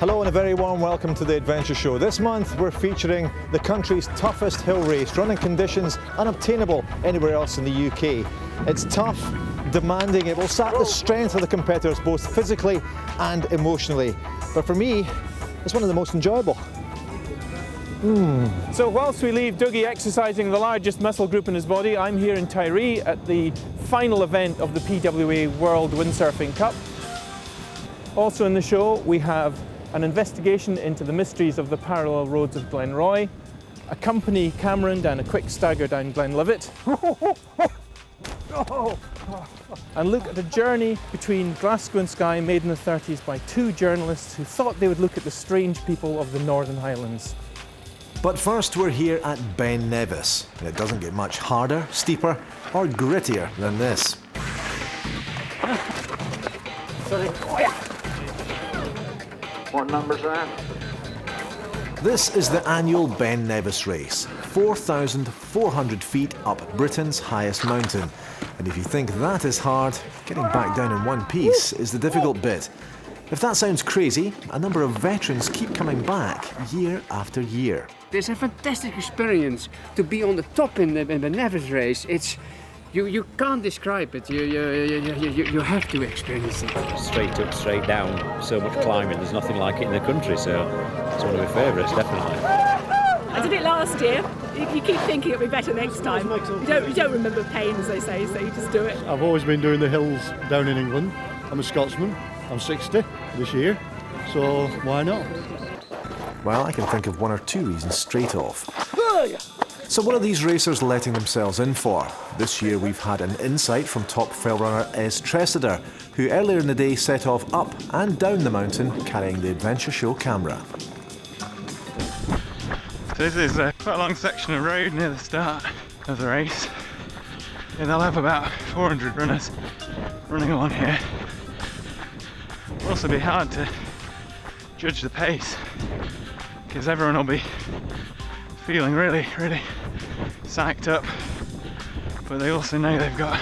Hello and a very warm welcome to the Adventure Show. This month we're featuring the country's toughest hill race, running conditions unobtainable anywhere else in the UK. It's tough, demanding, it will sap the strength of the competitors both physically and emotionally. But for me, it's one of the most enjoyable. So whilst we leave Dougie exercising the largest muscle group in his body, I'm here in Tiree at the final event of the PWA World Windsurfing Cup. Also in the show we have an investigation into the mysteries of the parallel roads of Glen Roy, accompany Cameron down a quick stagger down Glenlivet, and look at a journey between Glasgow and Skye made in the 30s by two journalists who thought they would look at the strange people of the Northern Highlands. But first we're here at Ben Nevis. It doesn't get much harder, steeper or grittier than this. What number's that? This is the annual Ben Nevis race, 4,400 feet up Britain's highest mountain. And if you think that is hard, getting back down in one piece is the difficult bit. If that sounds crazy, a number of veterans keep coming back year after year. It's a fantastic experience to be on the top in the Nevis race. You can't describe it. You have to experience it. Straight up, straight down, so much climbing. There's nothing like it in the country, so it's one of my favourites, definitely. I did it last year. You keep thinking it'll be better next time. You don't remember pain, as they say, so you just do it. I've always been doing the hills down in England. I'm a Scotsman. I'm 60 this year, so why not? Well, I can think of one or two reasons straight off. So what are these racers letting themselves in for? This year we've had an insight from top fell runner Es Tressida, who earlier in the day set off up and down the mountain carrying the Adventure Show camera. So this is quite a long section of road near the start of the race. Yeah, they'll have about 400 runners running along here. It'll also be hard to judge the pace because everyone will be feeling really psyched up, but they also know they've got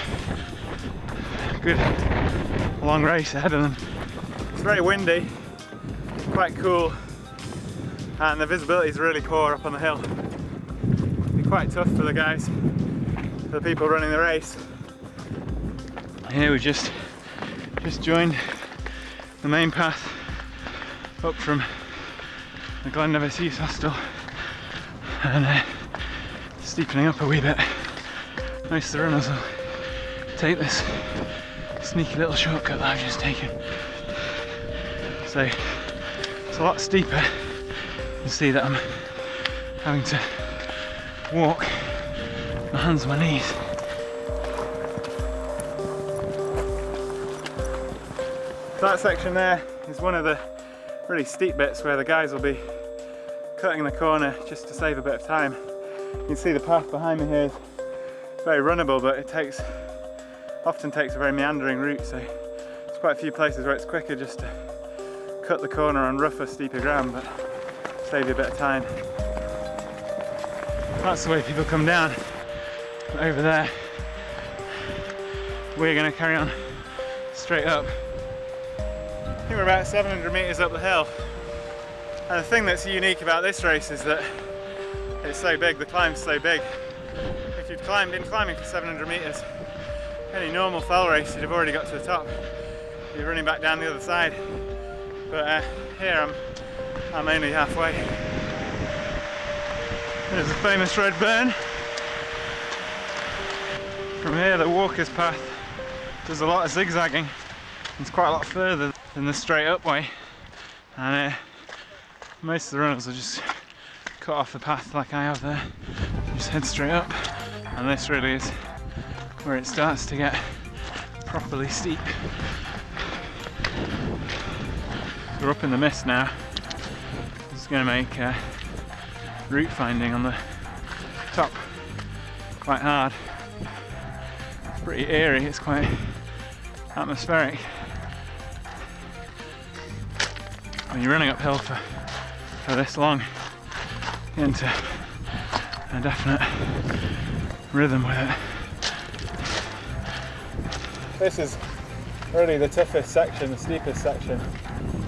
a good long race ahead of them. It's very windy, quite cool, and the visibility is really poor up on the hill. It'll be quite tough for the guys, for the people running the race. Here we just joined the main path up from the Glenlivet Youth Hostel, and steepening up a wee bit. Most of the runners will take this sneaky little shortcut that I've just taken. So it's a lot steeper. You can see that I'm having to walk my hands on my knees. That section there is one of the really steep bits where the guys will be cutting the corner just to save a bit of time. You can see the path behind me here is very runnable, but it often takes a very meandering route, so there's quite a few places where it's quicker just to cut the corner on rougher, steeper ground, but save you a bit of time. That's the way people come down. But over there, we're going to carry on straight up. I think we're about 700 metres up the hill. And the thing that's unique about this race is that it's so big, the climb's so big. If you'd been climbing for 700 metres, any normal fell race you'd have already got to the top. You're running back down the other side. But here I'm only halfway. There's the famous red burn. From here the walker's path does a lot of zigzagging. It's quite a lot further than the straight up way. And most of the runners will just cut off the path like I have there. Just head straight up. And this really is where it starts to get properly steep. We're up in the mist now. This is going to make route finding on the top quite hard. It's pretty eerie, it's quite atmospheric. When you're running uphill for this long, you get into a definite rhythm with it. This is really the toughest section, the steepest section.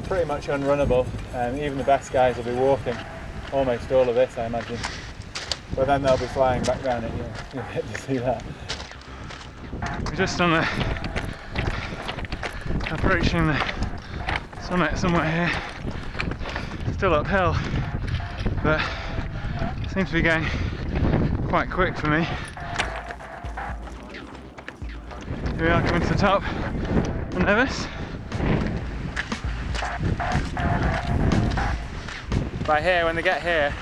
Pretty much unrunnable, and even the best guys will be walking almost all of this, I imagine. But then they'll be flying back down it, you'll get to see that. We're just on the approaching the summit somewhere here. Still uphill, but seems to be going quite quick for me. Here we are coming to the top of Nevis. By here, when they get here,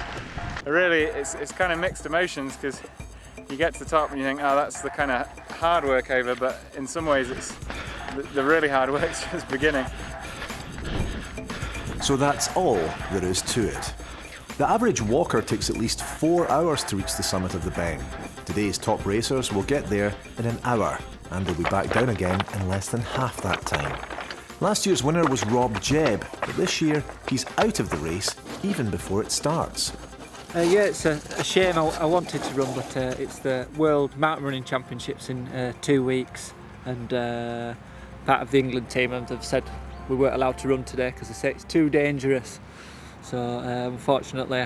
really it's kind of mixed emotions, because you get to the top and you think, oh, that's the kind of hard work over, but in some ways it's the really hard work's just beginning. So that's all there is to it. The average walker takes at least 4 hours to reach the summit of the Ben. Today's top racers will get there in an hour, and they'll be back down again in less than half that time. Last year's winner was Rob Jebb, but this year he's out of the race even before it starts. Yeah, it's a shame. I wanted to run, but it's the World Mountain Running Championships in 2 weeks, and part of the England team have said we weren't allowed to run today because they say it's too dangerous. So unfortunately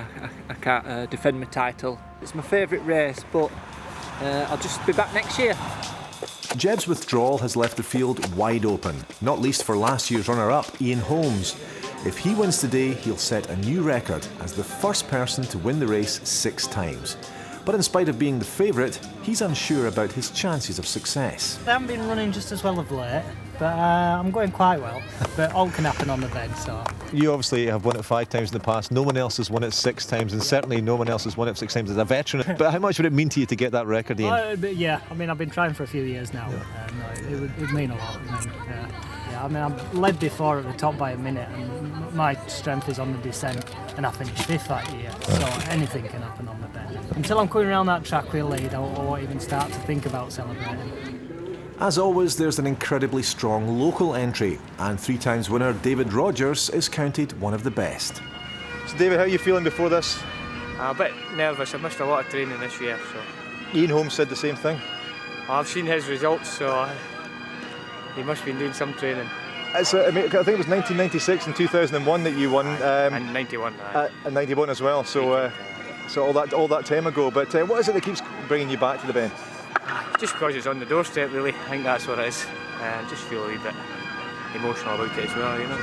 I can't defend my title. It's my favourite race, but I'll just be back next year. Jebb's withdrawal has left the field wide open, not least for last year's runner-up, Ian Holmes. If he wins today, he'll set a new record as the first person to win the race 6 times. But in spite of being the favourite, he's unsure about his chances of success. I haven't been running just as well of late, but I'm going quite well. But all can happen on the Ben, so. You obviously have won it 5 times in the past. No one else has won it 6 times, and certainly no one else has won it 6 times as a veteran. But how much would it mean to you to get that record, Ian? Yeah, I mean, I've been trying for a few years now. No, it would mean a lot. I mean, I've led before at the top by a minute, and my strength is on the descent, and I finished 5th that year. So anything can happen on the Ben. Until I'm coming around that track with a lead, I won't even start to think about celebrating. As always, there's an incredibly strong local entry, and 3 times winner David Rogers is counted one of the best. So David, how are you feeling before this? I'm a bit nervous. I've missed a lot of training this year. So Ian Holmes said the same thing. I've seen his results, so he must have been doing some training. I think it was 1996 and 2001 that you won. And 91. And 91 as well. So all that time ago. But what is it that keeps bringing you back to the Ben? Just because it's on the doorstep, really. I think that's what it is. I just feel a wee bit emotional about it as well, you know.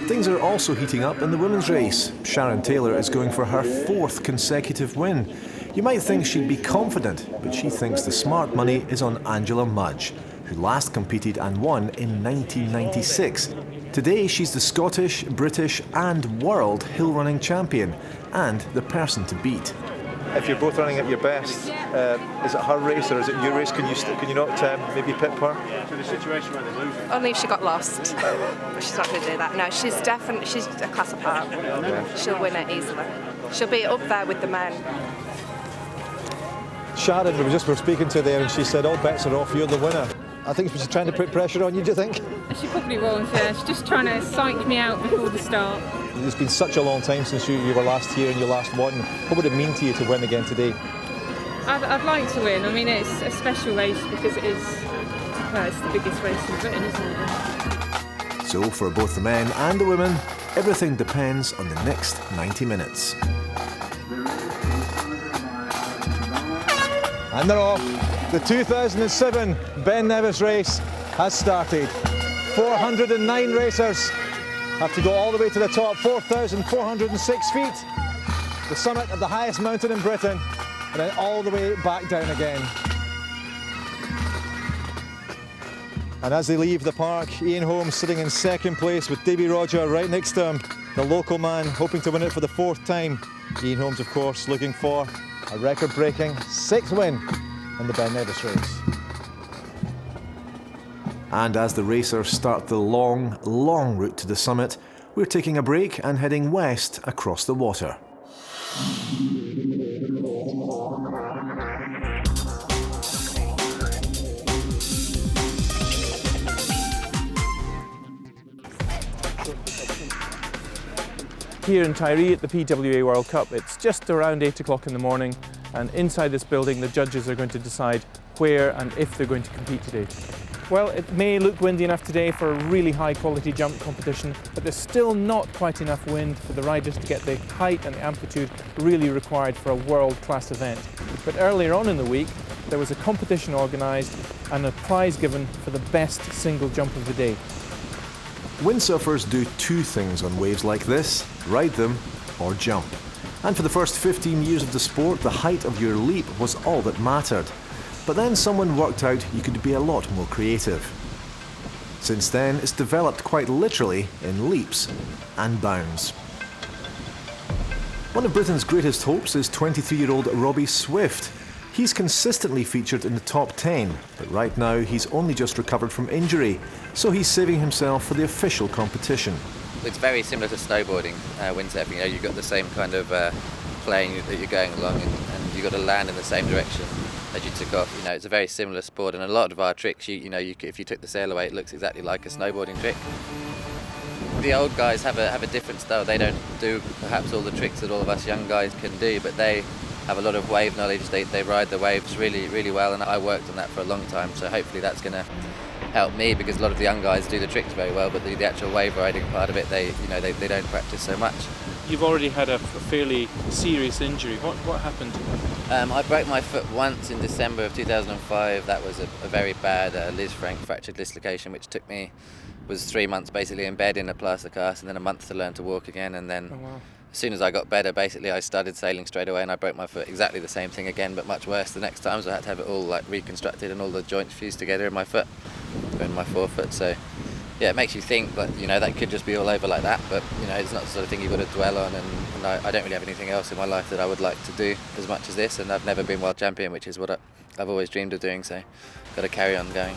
Things are also heating up in the women's race. Sharon Taylor is going for her 4th consecutive win. You might think she'd be confident, but she thinks the smart money is on Angela Mudge, who last competed and won in 1996. Today she's the Scottish, British and world hill running champion, and the person to beat. If you're both running at your best, is it her race or is it your race? Can you not maybe pit her? To the situation where they lose. Only if she got lost. But she's not going to do that. No, she's a class apart. She'll win it easily. She'll be up there with the men. Sharon, we were speaking to there, and she said all bets are off. You're the winner. I think she's trying to put pressure on you. Do you think? She probably was. Yeah, she's just trying to psych me out before the start. It's been such a long time since you were last here and you last won. What would it mean to you to win again today? I'd like to win. I mean, it's a special race because it's the biggest race in Britain, isn't it? So for both the men and the women, everything depends on the next 90 minutes. And they're off. The 2007 Ben Nevis race has started. 409 racers have to go all the way to the top, 4,406 feet, the summit of the highest mountain in Britain, and then all the way back down again. And as they leave the park, Ian Holmes sitting in 2nd place with Davy Roger right next to him, the local man hoping to win it for the 4th time. Ian Holmes, of course, looking for a record-breaking 6th win in the Ben Nevis race. And as the racers start the long, long route to the summit, we're taking a break and heading west across the water. Here in Tiree at the PWA World Cup, it's just around 8 o'clock in the morning, and inside this building the judges are going to decide where and if they're going to compete today. Well, it may look windy enough today for a really high quality jump competition, but there's still not quite enough wind for the riders to get the height and the amplitude really required for a world-class event. But earlier on in the week, there was a competition organised and a prize given for the best single jump of the day. Windsurfers do two things on waves like this: ride them or jump. And for the first 15 years of the sport, the height of your leap was all that mattered. But then someone worked out you could be a lot more creative. Since then, it's developed quite literally in leaps and bounds. One of Britain's greatest hopes is 23-year-old Robbie Swift. He's consistently featured in the top 10, but right now he's only just recovered from injury, so he's saving himself for the official competition. It's very similar to snowboarding, windsurfing. You know, you've got the same kind of plane that you're going along, and you've got to land in the same direction as you took off. You know, it's a very similar sport, and a lot of our tricks, if you took the sail away, it looks exactly like a snowboarding trick. The old guys have a different style. They don't do perhaps all the tricks that all of us young guys can do, but they have a lot of wave knowledge. They ride the waves really, really well, and I worked on that for a long time, so hopefully that's going to help me, because a lot of the young guys do the tricks very well, but the actual wave riding part of it, they don't practice so much. You've already had a fairly serious injury. What happened? I broke my foot once in December of 2005. That was a very bad Liz Frank fractured dislocation, which was 3 months basically in bed in a plaster cast, and then a month to learn to walk again, and then as soon as I got better, basically I started sailing straight away, and I broke my foot. Exactly the same thing again, but much worse the next time, so I had to have it all like reconstructed and all the joints fused together in my foot, in my forefoot. So yeah, it makes you think that, you know, that could just be all over like that, but you know, it's not the sort of thing you've got to dwell on, and I don't really have anything else in my life that I would like to do as much as this, and I've never been world champion, which is what I've always dreamed of doing, so got to carry on going.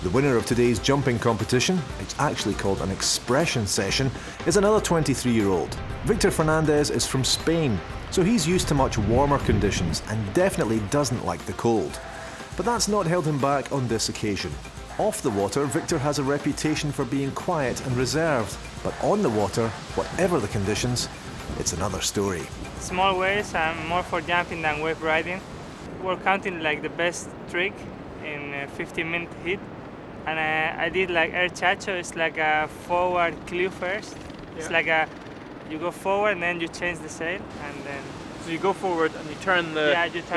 The winner of today's jumping competition, it's actually called an expression session, is another 23-year-old. Victor Fernandez is from Spain, so he's used to much warmer conditions and definitely doesn't like the cold. But that's not held him back on this occasion. Off the water, Victor has a reputation for being quiet and reserved, but on the water, whatever the conditions, it's another story. Small waves, I'm more for jumping than wave riding. We're counting like the best trick in a 15-minute hit. And I did like air chacho. It's like a forward clew first. Yeah. It's like you go forward and then you change the sail, and then. So you go forward and you turn the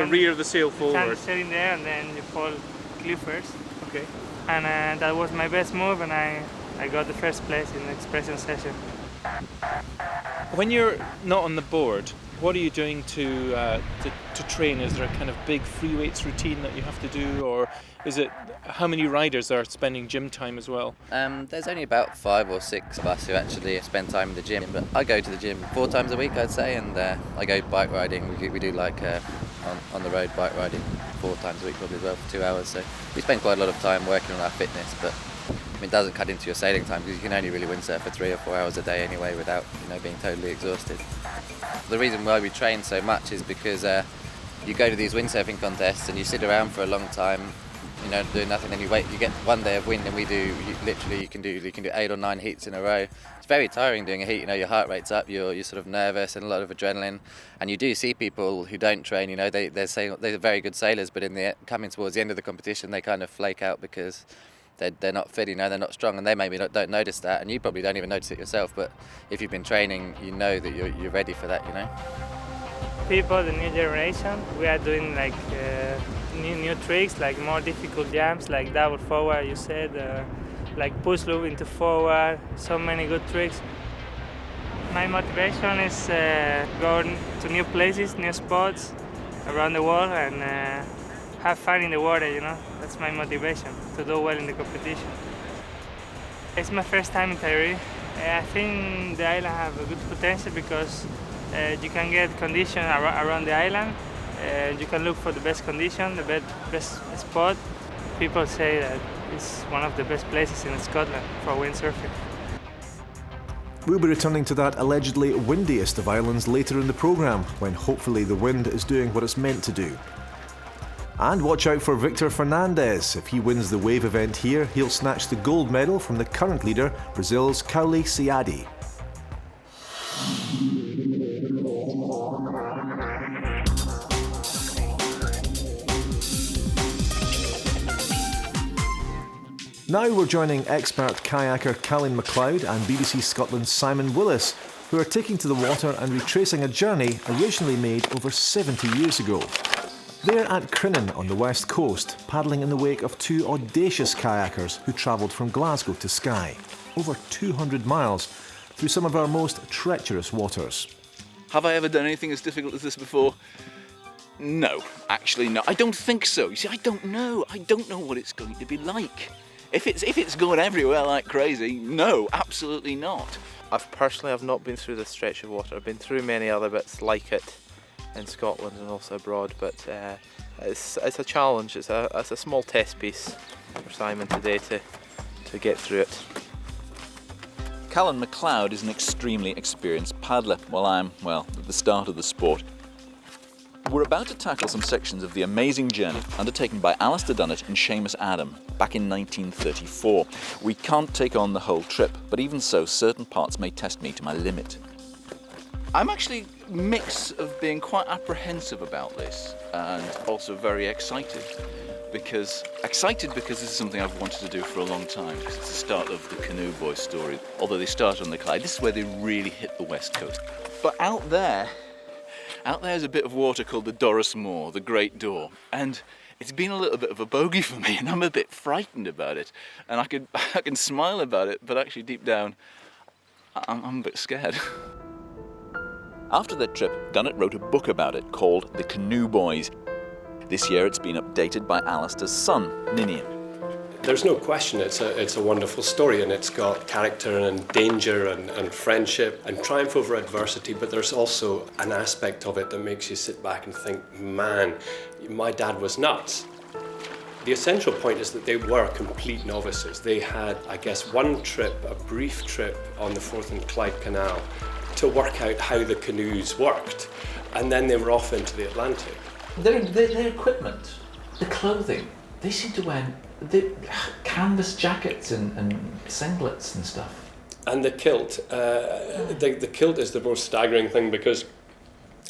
rear of the sail forward. Turn the sail in there and then you fall clew first. Okay. And that was my best move, and I got the first place in the expression session. When you're not on the board, what are you doing to train? Is there a kind of big free weights routine that you have to do, or is it how many riders are spending gym time as well? There's only about 5 or 6 of us who actually spend time in the gym, but I go to the gym 4 times a week, I'd say, and I go bike riding. We do like on the road bike riding 4 times a week probably as well for 2 hours, so we spend quite a lot of time working on our fitness, but it doesn't cut into your sailing time, because you can only really windsurf for 3 or 4 hours a day anyway without, you know, being totally exhausted. The reason why we train so much is because you go to these windsurfing contests and you sit around for a long time, you know, doing nothing, and you wait. You get one day of wind, and you can do 8 or 9 heats in a row. It's very tiring doing a heat. You know, your heart rate's up, you're sort of nervous, and a lot of adrenaline. And you do see people who don't train. You know, they're very good sailors, but coming towards the end of the competition, they kind of flake out because they're not fit, you know, they're not strong, and they maybe don't notice that, and you probably don't even notice it yourself, but if you've been training, you know that you're ready for that, you know. People, the new generation, we are doing like new tricks, like more difficult jumps, like double forward, you said, like push loop into forward, so many good tricks. My motivation is going to new places, new spots around the world, and have fun in the water, you know. That's my motivation, to do well in the competition. It's my first time in Tiree. I think the island have a good potential because you can get conditions around the island. You can look for the best condition, the best spot. People say that it's one of the best places in Scotland for windsurfing. We'll be returning to that allegedly windiest of islands later in the programme, when hopefully the wind is doing what it's meant to do. And watch out for Victor Fernandez. If he wins the wave event here, he'll snatch the gold medal from the current leader, Brazil's Caule Siadi. Now we're joining expert kayaker Callan MacLeod and BBC Scotland's Simon Willis, who are taking to the water and retracing a journey originally made over 70 years ago. They're at Crinan on the west coast, paddling in the wake of two audacious kayakers who travelled from Glasgow to Skye, over 200 miles, through some of our most treacherous waters. Have I ever done anything as difficult as this before? No, actually no. I don't think so. You see, I don't know. I don't know what it's going to be like. If it's going everywhere like crazy, no, absolutely not. I've not been through this stretch of water. I've been through many other bits like it in Scotland and also abroad, but it's a challenge. It's a small test piece for Simon today to get through it. Callan MacLeod is an extremely experienced paddler, while I'm, well, at the start of the sport. We're about to tackle some sections of the amazing journey undertaken by Alistair Dunnett and Seamus Adam back in 1934. We can't take on the whole trip, but even so, certain parts may test me to my limit. I'm actually a mix of being quite apprehensive about this and also very excited because this is something I've wanted to do for a long time. It's the start of the Canoe Boys story. Although they started on the Clyde, this is where they really hit the west coast. But out there's a bit of water called the Doris Moor, the Great Door, and it's been a little bit of a bogey for me, and I'm a bit frightened about it. And I can smile about it, but actually deep down, I'm a bit scared. After their trip, Dunnett wrote a book about it called The Canoe Boys. This year it's been updated by Alistair's son, Ninian. There's no question it's a wonderful story, and it's got character and danger and friendship and triumph over adversity, but there's also an aspect of it that makes you sit back and think, man, my dad was nuts. The essential point is that they were complete novices. They had, I guess, one trip, a brief trip on the Forth and Clyde Canal to work out how the canoes worked, and then they were off into the Atlantic. Their equipment, the clothing, they seem to wear canvas jackets and singlets and stuff. And the kilt, the kilt is the most staggering thing, because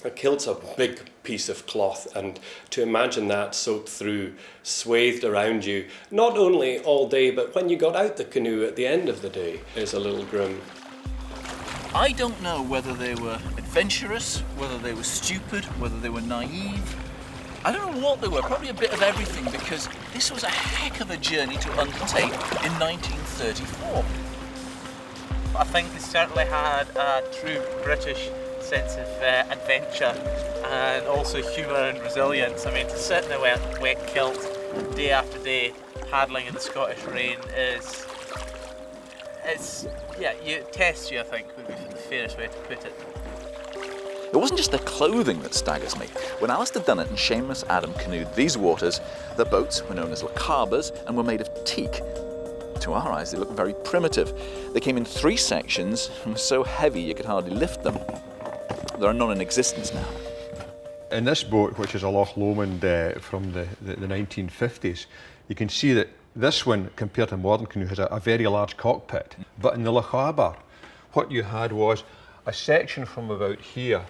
a kilt's a big piece of cloth, and to imagine that soaked through, swathed around you, not only all day, but when you got out the canoe at the end of the day, is a little grim. I don't know whether they were adventurous, whether they were stupid, whether they were naive. I don't know what they were, probably a bit of everything, because this was a heck of a journey to undertake in 1934. I think they certainly had a true British sense of adventure and also humour and resilience. I mean, to sit in a wet kilt day after day, paddling in the Scottish rain it tests you, I think, would be the fairest way to put it. It wasn't just the clothing that staggers me. When Alistair Dunnett and Seamus Adam canoed these waters, the boats were known as lacabas and were made of teak. To our eyes, they looked very primitive. They came in 3 sections and were so heavy you could hardly lift them. They're non-in-existence now. In this boat, which is a Loch Lomond from the 1950s, you can see that this one, compared to a modern canoe, has a very large cockpit. But in the lacaba, what you had was a section from about here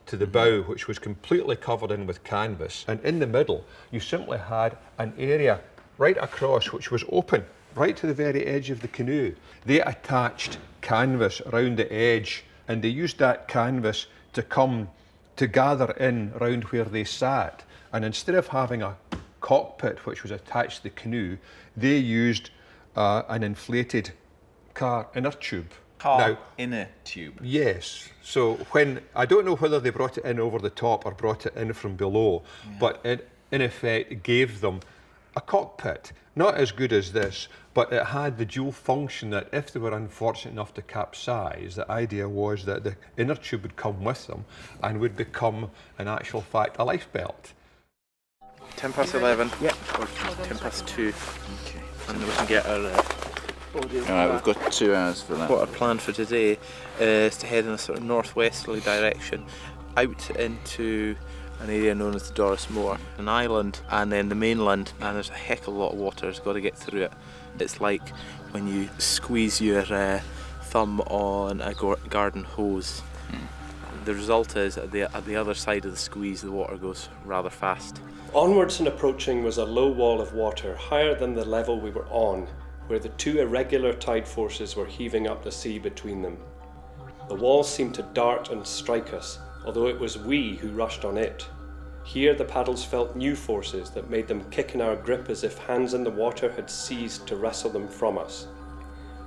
to the bow, which was completely covered in with canvas, and in the middle you simply had an area right across which was open, right to the very edge of the canoe. They attached canvas around the edge, and they used that canvas to gather in round where they sat. And instead of having a cockpit which was attached to the canoe, they used an inflated car inner tube. Inner tube. Yes. So I don't know whether they brought it in over the top or brought it in from below, but it, in effect, it gave them a cockpit. Not as good as this, but it had the dual function that if they were unfortunate enough to capsize, the idea was that the inner tube would come with them and would become, in actual fact, a lifebelt. 11. Yep. Or 2. Okay. And we can get our Alright, we've got 2 hours for that. What our plan for today is to head in a sort of northwesterly direction out into an area known as the Doris Moor, an island, and then the mainland, and there's a heck of a lot of water, it's got to get through it. It's like when you squeeze your thumb on a garden hose. the result is at the other side of the squeeze the water goes rather fast. Onwards and approaching was a low wall of water higher than the level we were on, where the two irregular tide forces were heaving up the sea between them. The wall seemed to dart and strike us, although it was we who rushed on it. Here the paddles felt new forces that made them kick in our grip as if hands in the water had seized to wrestle them from us.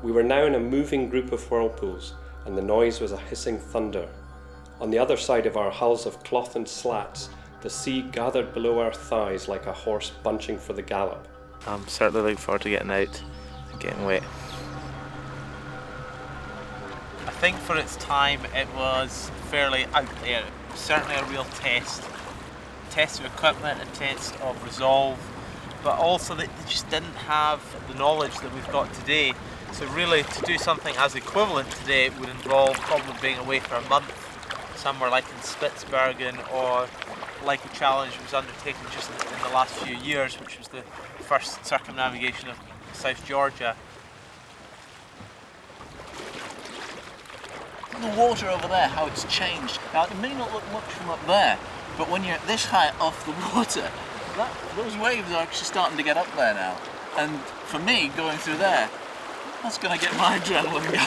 We were now in a moving group of whirlpools, and the noise was a hissing thunder. On the other side of our hulls of cloth and slats, the sea gathered below our thighs like a horse bunching for the gallop. I'm certainly looking forward to getting out and getting wet. I think for its time it was fairly out there. Certainly a real test. Test of equipment, a test of resolve, but also that they just didn't have the knowledge that we've got today. So really to do something as equivalent today would involve probably being away for a month, somewhere like in Spitsbergen, or like a challenge that was undertaken just in the last few years, which was the first circumnavigation of South Georgia. The water over there, how it's changed. Now it may not look much from up there, but when you're this high off the water, those waves are actually starting to get up there now. And for me, going through there, that's going to get my adrenaline going.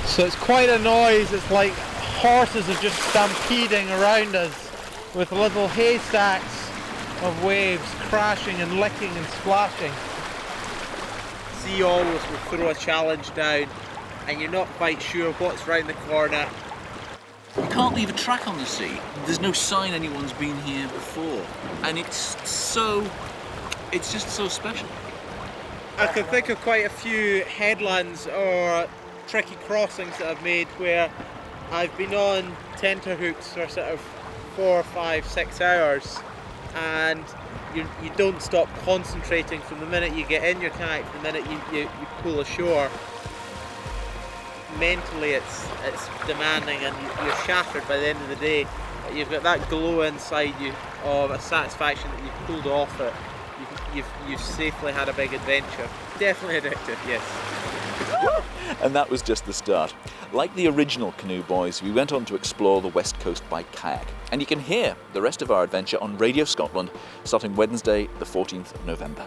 So it's quite a noise. It's like horses are just stampeding around us with little haystacks of waves crashing and licking and splashing. Sea always will throw a challenge down and you're not quite sure what's round the corner. You can't leave a track on the sea. There's no sign anyone's been here before. And it's just so special. I can think of quite a few headlands or tricky crossings that I've made where I've been on tenterhooks for sort of 4, 5, 6 hours, and you don't stop concentrating from the minute you get in your kayak to the minute you pull ashore. Mentally it's demanding and you're shattered by the end of the day. You've got that glow inside you of a satisfaction that you've pulled off it. You've safely had a big adventure. Definitely addictive, yes. And that was just the start. Like the original Canoe Boys, we went on to explore the west coast by kayak. And you can hear the rest of our adventure on Radio Scotland starting Wednesday the 14th of November.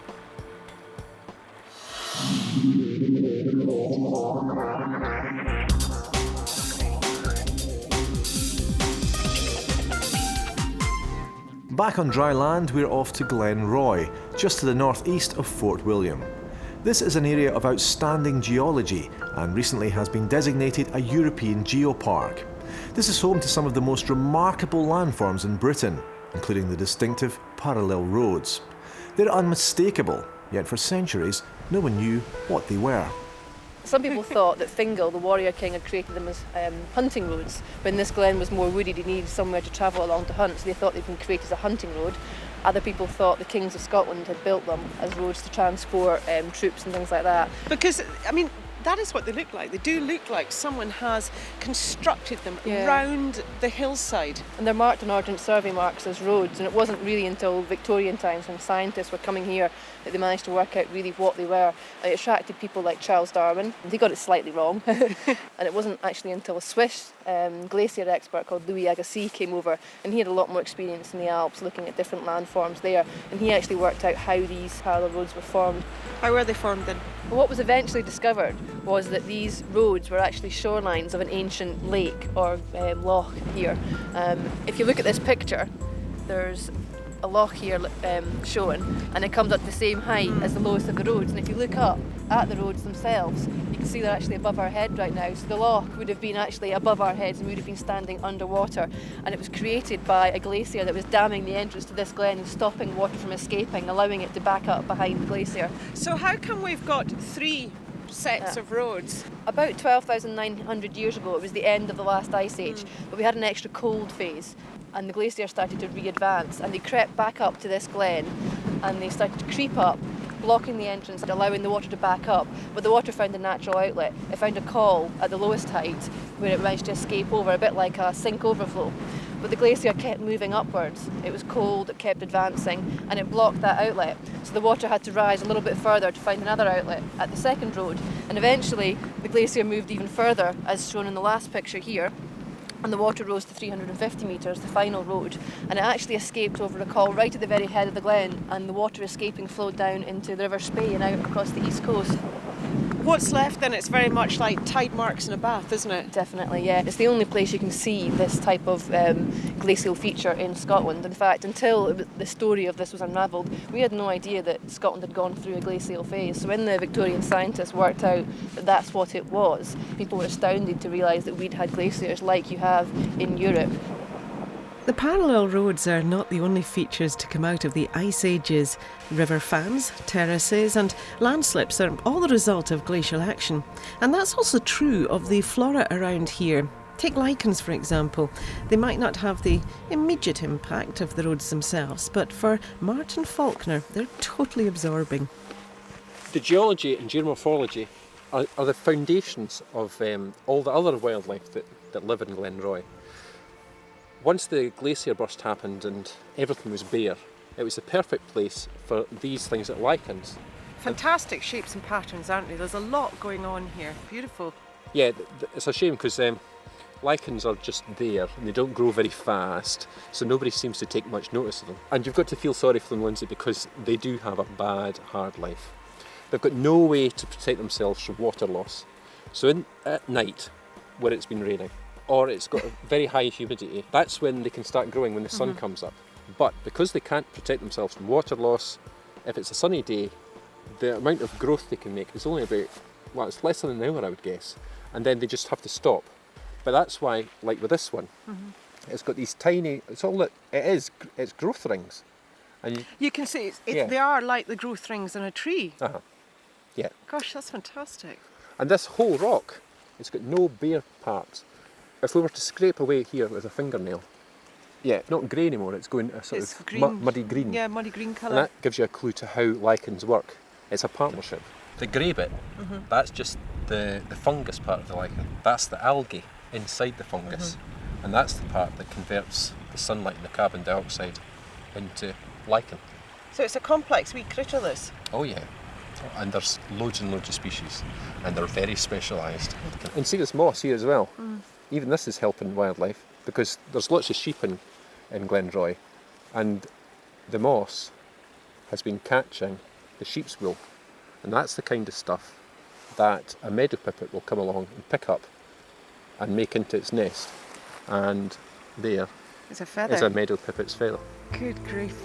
Back on dry land, we're off to Glen Roy, just to the northeast of Fort William. This is an area of outstanding geology and recently has been designated a European geopark. This is home to some of the most remarkable landforms in Britain, including the distinctive parallel roads. They're unmistakable, yet for centuries no one knew what they were. Some people thought that Fingal, the warrior king, had created them as hunting roads. When this glen was more wooded, he needed somewhere to travel along to hunt, so they thought they'd been created as a hunting road. Other people thought the kings of Scotland had built them as roads to transport troops and things like that. Because, I mean, that is what they look like. They do look like someone has constructed them round the hillside. And they're marked on Ordnance Survey marks as roads, and it wasn't really until Victorian times when scientists were coming here that they managed to work out really what they were. It attracted people like Charles Darwin. They got it slightly wrong. And it wasn't actually until a Swiss glacier expert called Louis Agassiz came over, and he had a lot more experience in the Alps looking at different landforms there, and he actually worked out how these parallel roads were formed. How were they formed then? Well, what was eventually discovered was that these roads were actually shorelines of an ancient lake or loch here. If you look at this picture, there's a loch here shown, and it comes up the same height as the lowest of the roads, and if you look up at the roads themselves, you can see they're actually above our head right now. So the loch would have been actually above our heads and we would have been standing underwater, and it was created by a glacier that was damming the entrance to this glen and stopping water from escaping, allowing it to back up behind the glacier. So how come we've got 3 sets of roads? About 12,900 years ago, it was the end of the last ice age, but we had an extra cold phase, and the glacier started to re-advance, and they crept back up to this glen, and they started to creep up blocking the entrance and allowing the water to back up, but the water found a natural outlet. It found a col at the lowest height where it managed to escape over, a bit like a sink overflow. But the glacier kept moving upwards. It was cold, it kept advancing, and it blocked that outlet. So the water had to rise a little bit further to find another outlet at the second road. And eventually, the glacier moved even further, as shown in the last picture here, and the water rose to 350 metres, the final road, and it actually escaped over a col right at the very head of the glen, and the water escaping flowed down into the River Spey and out across the east coast. What's left then, it's very much like tide marks in a bath, isn't it? Definitely, yeah. It's the only place you can see this type of glacial feature in Scotland. In fact, until the story of this was unravelled, we had no idea that Scotland had gone through a glacial phase. So when the Victorian scientists worked out that that's what it was, people were astounded to realise that we'd had glaciers like you have in Europe. The parallel roads are not the only features to come out of the ice ages. River fans, terraces and landslips are all the result of glacial action. And that's also true of the flora around here. Take lichens, for example. They might not have the immediate impact of the roads themselves, but for Martin Faulkner, they're totally absorbing. The geology and geomorphology are the foundations of all the other wildlife that live in Glen Roy. Once the glacier burst happened and everything was bare, it was the perfect place for these things like lichens. Fantastic shapes and patterns, aren't they? There's a lot going on here. Beautiful. Yeah, it's a shame because lichens are just there and they don't grow very fast, so nobody seems to take much notice of them. And you've got to feel sorry for them, Lindsay, because they do have a bad, hard life. They've got no way to protect themselves from water loss. So at night, when it's been raining, or it's got a very high humidity, that's when they can start growing, when the sun comes up. But because they can't protect themselves from water loss, if it's a sunny day, the amount of growth they can make is only about, well, it's less than an hour, I would guess. And then they just have to stop. But that's why, like with this one, it's got these tiny, it's growth rings. And you can see they are like the growth rings in a tree. Yeah. Gosh, that's fantastic. And this whole rock, it's got no bare parts. If we were to scrape away here with a fingernail, not grey anymore, it's going a sort of muddy green. Yeah, muddy green colour. And that gives you a clue to how lichens work. It's a partnership. The grey bit, that's just the fungus part of the lichen. That's the algae inside the fungus. And that's the part that converts the sunlight and the carbon dioxide into lichen. So it's a complex wee critter, this. Oh yeah. And there's loads and loads of species, and they're very specialised. And see this moss here as well. Even this is helping wildlife because there's lots of sheep in Glen Roy, and the moss has been catching the sheep's wool, and that's the kind of stuff that a meadow pipit will come along and pick up and make into its nest. And there is a feather. Is a meadow pipit's feather. Good grief.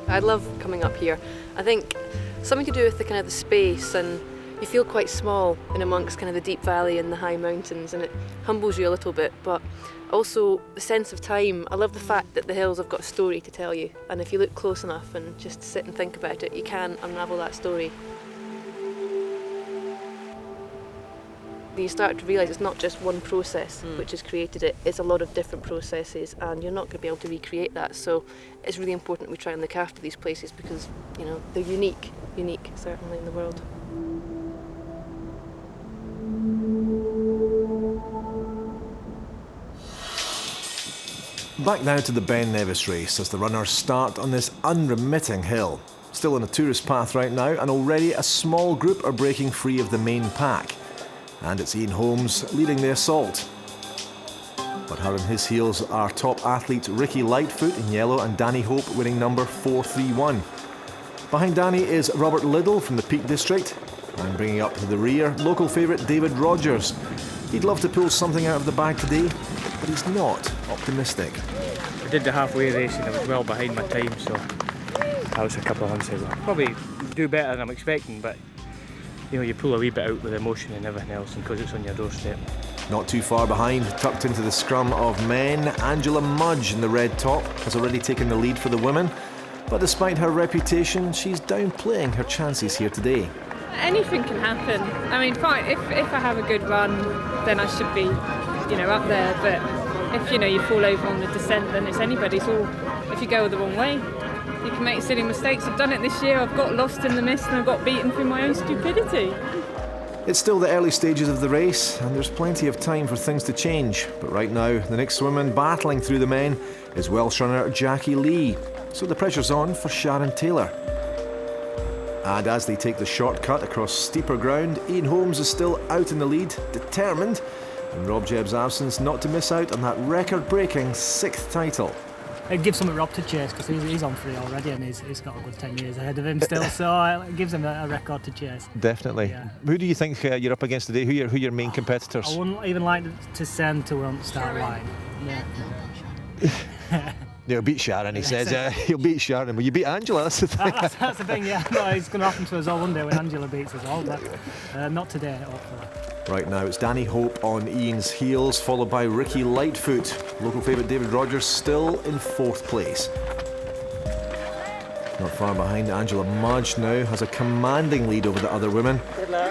I love coming up here. I think something to do with the kind of the space, and you feel quite small in amongst kind of the deep valley and the high mountains, and it humbles you a little bit, but also the sense of time. I love the fact that the hills have got a story to tell you, and if you look close enough and just sit and think about it, you can unravel that story. You start to realise it's not just one process which has created it, it's a lot of different processes, and you're not going to be able to recreate that. So it's really important we try and look after these places because, you know, they're unique certainly in the world. Back now to the Ben Nevis race as the runners start on this unremitting hill. Still on a tourist path right now, and already a small group are breaking free of the main pack. And it's Ian Holmes leading the assault. But hard on his heels are top athletes Ricky Lightfoot in yellow and Danny Hope winning number 431. Behind Danny is Robert Liddell from the Peak District, and bringing up to the rear, local favourite David Rogers. He'd love to pull something out of the bag today, but he's not optimistic. I did the halfway race and I was well behind my time, so that was a couple of months ago. Probably do better than I'm expecting, but you know, you pull a wee bit out with emotion and everything else, and because it's on your doorstep. Not too far behind, tucked into the scrum of men, Angela Mudge in the red top has already taken the lead for the women. But despite her reputation, she's downplaying her chances here today. Anything can happen. I mean, fine, if I have a good run, then I should be, you know, up there. But if, you know, you fall over on the descent, then it's anybody's. All if if you go the wrong way. You can make silly mistakes. I've done it this year. I've got lost in the mist and I've got beaten through my own stupidity. It's still the early stages of the race, and there's plenty of time for things to change. But right now, the next woman battling through the men is Welsh runner Jackie Lee. So the pressure's on for Sharon Taylor. And as they take the shortcut across steeper ground, Ian Holmes is still out in the lead, determined, in Rob Jebb's absence, not to miss out on that record-breaking 6th title. It gives something Rob to chase, because he's on 3 already and he's got a good 10 years ahead of him still, so it gives him a record to chase. Definitely. Yeah. Who do you think you're up against today? Who are your main competitors? I wouldn't even like to send to on the start line. Yeah. He'll beat Sharon, he says. He'll beat Sharon. Will you beat Angela? That's the thing. That's the thing, yeah. No, it's going to happen to us all one day when Angela beats us all, but not today, hopefully. Right now it's Danny Hope on Ian's heels, followed by Ricky Lightfoot. Local favourite David Rogers still in 4th place. Not far behind, Angela Mudge now has a commanding lead over the other women.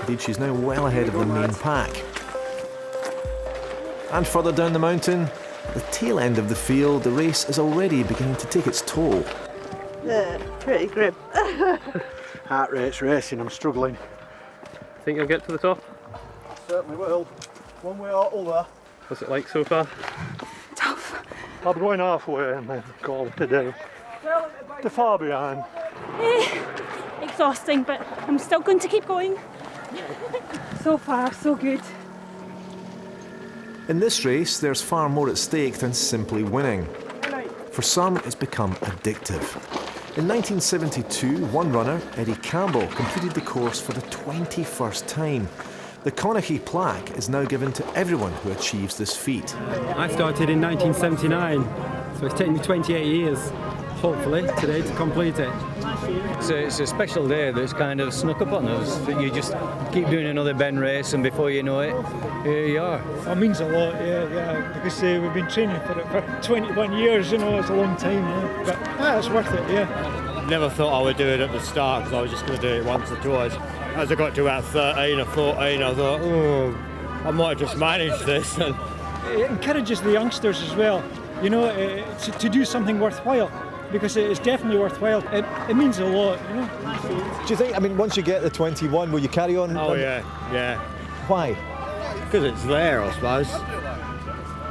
Indeed, she's now well ahead of the main pack. And further down the mountain, at the tail end of the field, the race is already beginning to take its toll. Yeah, pretty grim. Heart rate's racing, I'm struggling. Think you'll get to the top? Certainly will. One way or other. What's it like so far? Tough. I'm going halfway and then call it a day. Too far behind. Exhausting, but I'm still going to keep going. So far, so good. In this race, there's far more at stake than simply winning. For some, it's become addictive. In 1972, one runner, Eddie Campbell, completed the course for the 21st time. The Connaughey plaque is now given to everyone who achieves this feat. I started in 1979, so it's taken me 28 years, hopefully, today to complete it. It's a special day that's kind of snuck up on us, that you just keep doing another Ben race and before you know it, here you are. That means a lot, yeah, because we've been training for it for 21 years, you know, it's a long time, yeah. But it's worth it, yeah. Never thought I would do it at the start because I was just going to do it once or twice. As I got to about 13 or 14, I thought, oh, I might have just managed this. And it encourages the youngsters as well, you know, to do something worthwhile, because it's definitely worthwhile. It means a lot, you know. Do you think, I mean, once you get the 21, will you carry on? Oh, yeah. Why? Because it's there, I suppose.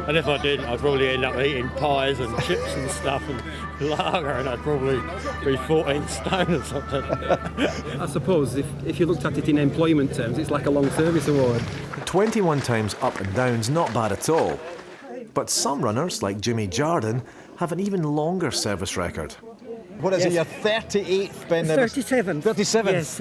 And if I didn't, I'd probably end up eating pies and chips and stuff and lager, and I'd probably be 14 stone or something. I suppose if you looked at it in employment terms, it's like a long service award. 21 times up and down's not bad at all. But some runners, like Jimmy Jardine, have an even longer service record. What is it, your 38th Ben Nevis? 37. 37? Yes,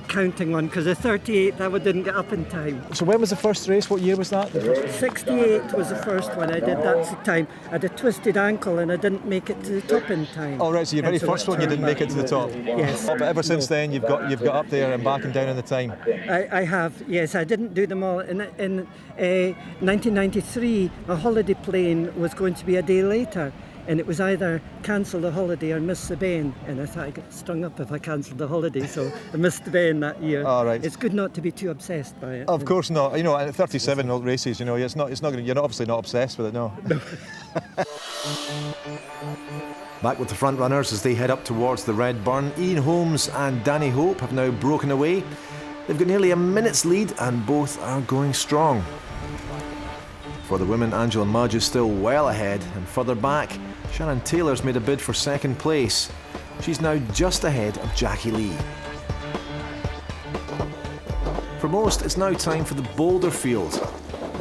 counting one, because the 38th I didn't get up in time. So when was the first race? What year was that? 68 was the first one I did, that's the time. I had a twisted ankle and I didn't make it to the top in time. Oh right, so your very first one you didn't make it to the top? Yes. But ever since then you've got up there and back and down in the time? I have, yes. I didn't do them all. In 1993, a holiday plane was going to be a day later. And it was either cancel the holiday or miss the Bain. And I thought I'd get strung up if I cancelled the holiday, so I missed the Bain that year. All right. It's good not to be too obsessed by it. Of course not. You know, at 37 races, you know, it's not gonna, you're obviously not obsessed with it, no. Back with the front runners as they head up towards the Red Burn. Ian Holmes and Danny Hope have now broken away. They've got nearly a minute's lead and both are going strong. For the women, Angela Mudge is still well ahead, and further back, Sharon Taylor's made a bid for second place. She's now just ahead of Jackie Lee. For most, it's now time for the boulder field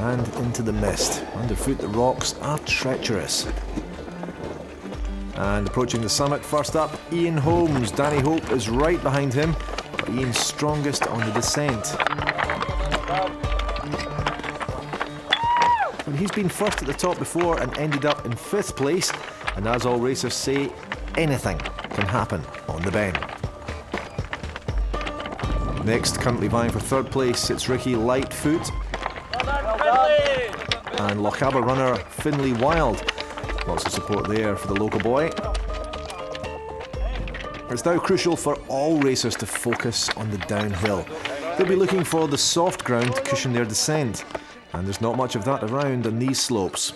and into the mist. Underfoot, the rocks are treacherous. And approaching the summit, first up, Ian Holmes. Danny Hope is right behind him, but Ian's strongest on the descent. And he's been first at the top before and ended up in 5th place. And as all racers say, anything can happen on the Ben. Next, currently vying for 3rd place, it's Ricky Lightfoot. And Lochaber runner Finlay Wild. Lots of support there for the local boy. It's now crucial for all racers to focus on the downhill. They'll be looking for the soft ground to cushion their descent. And there's not much of that around on these slopes.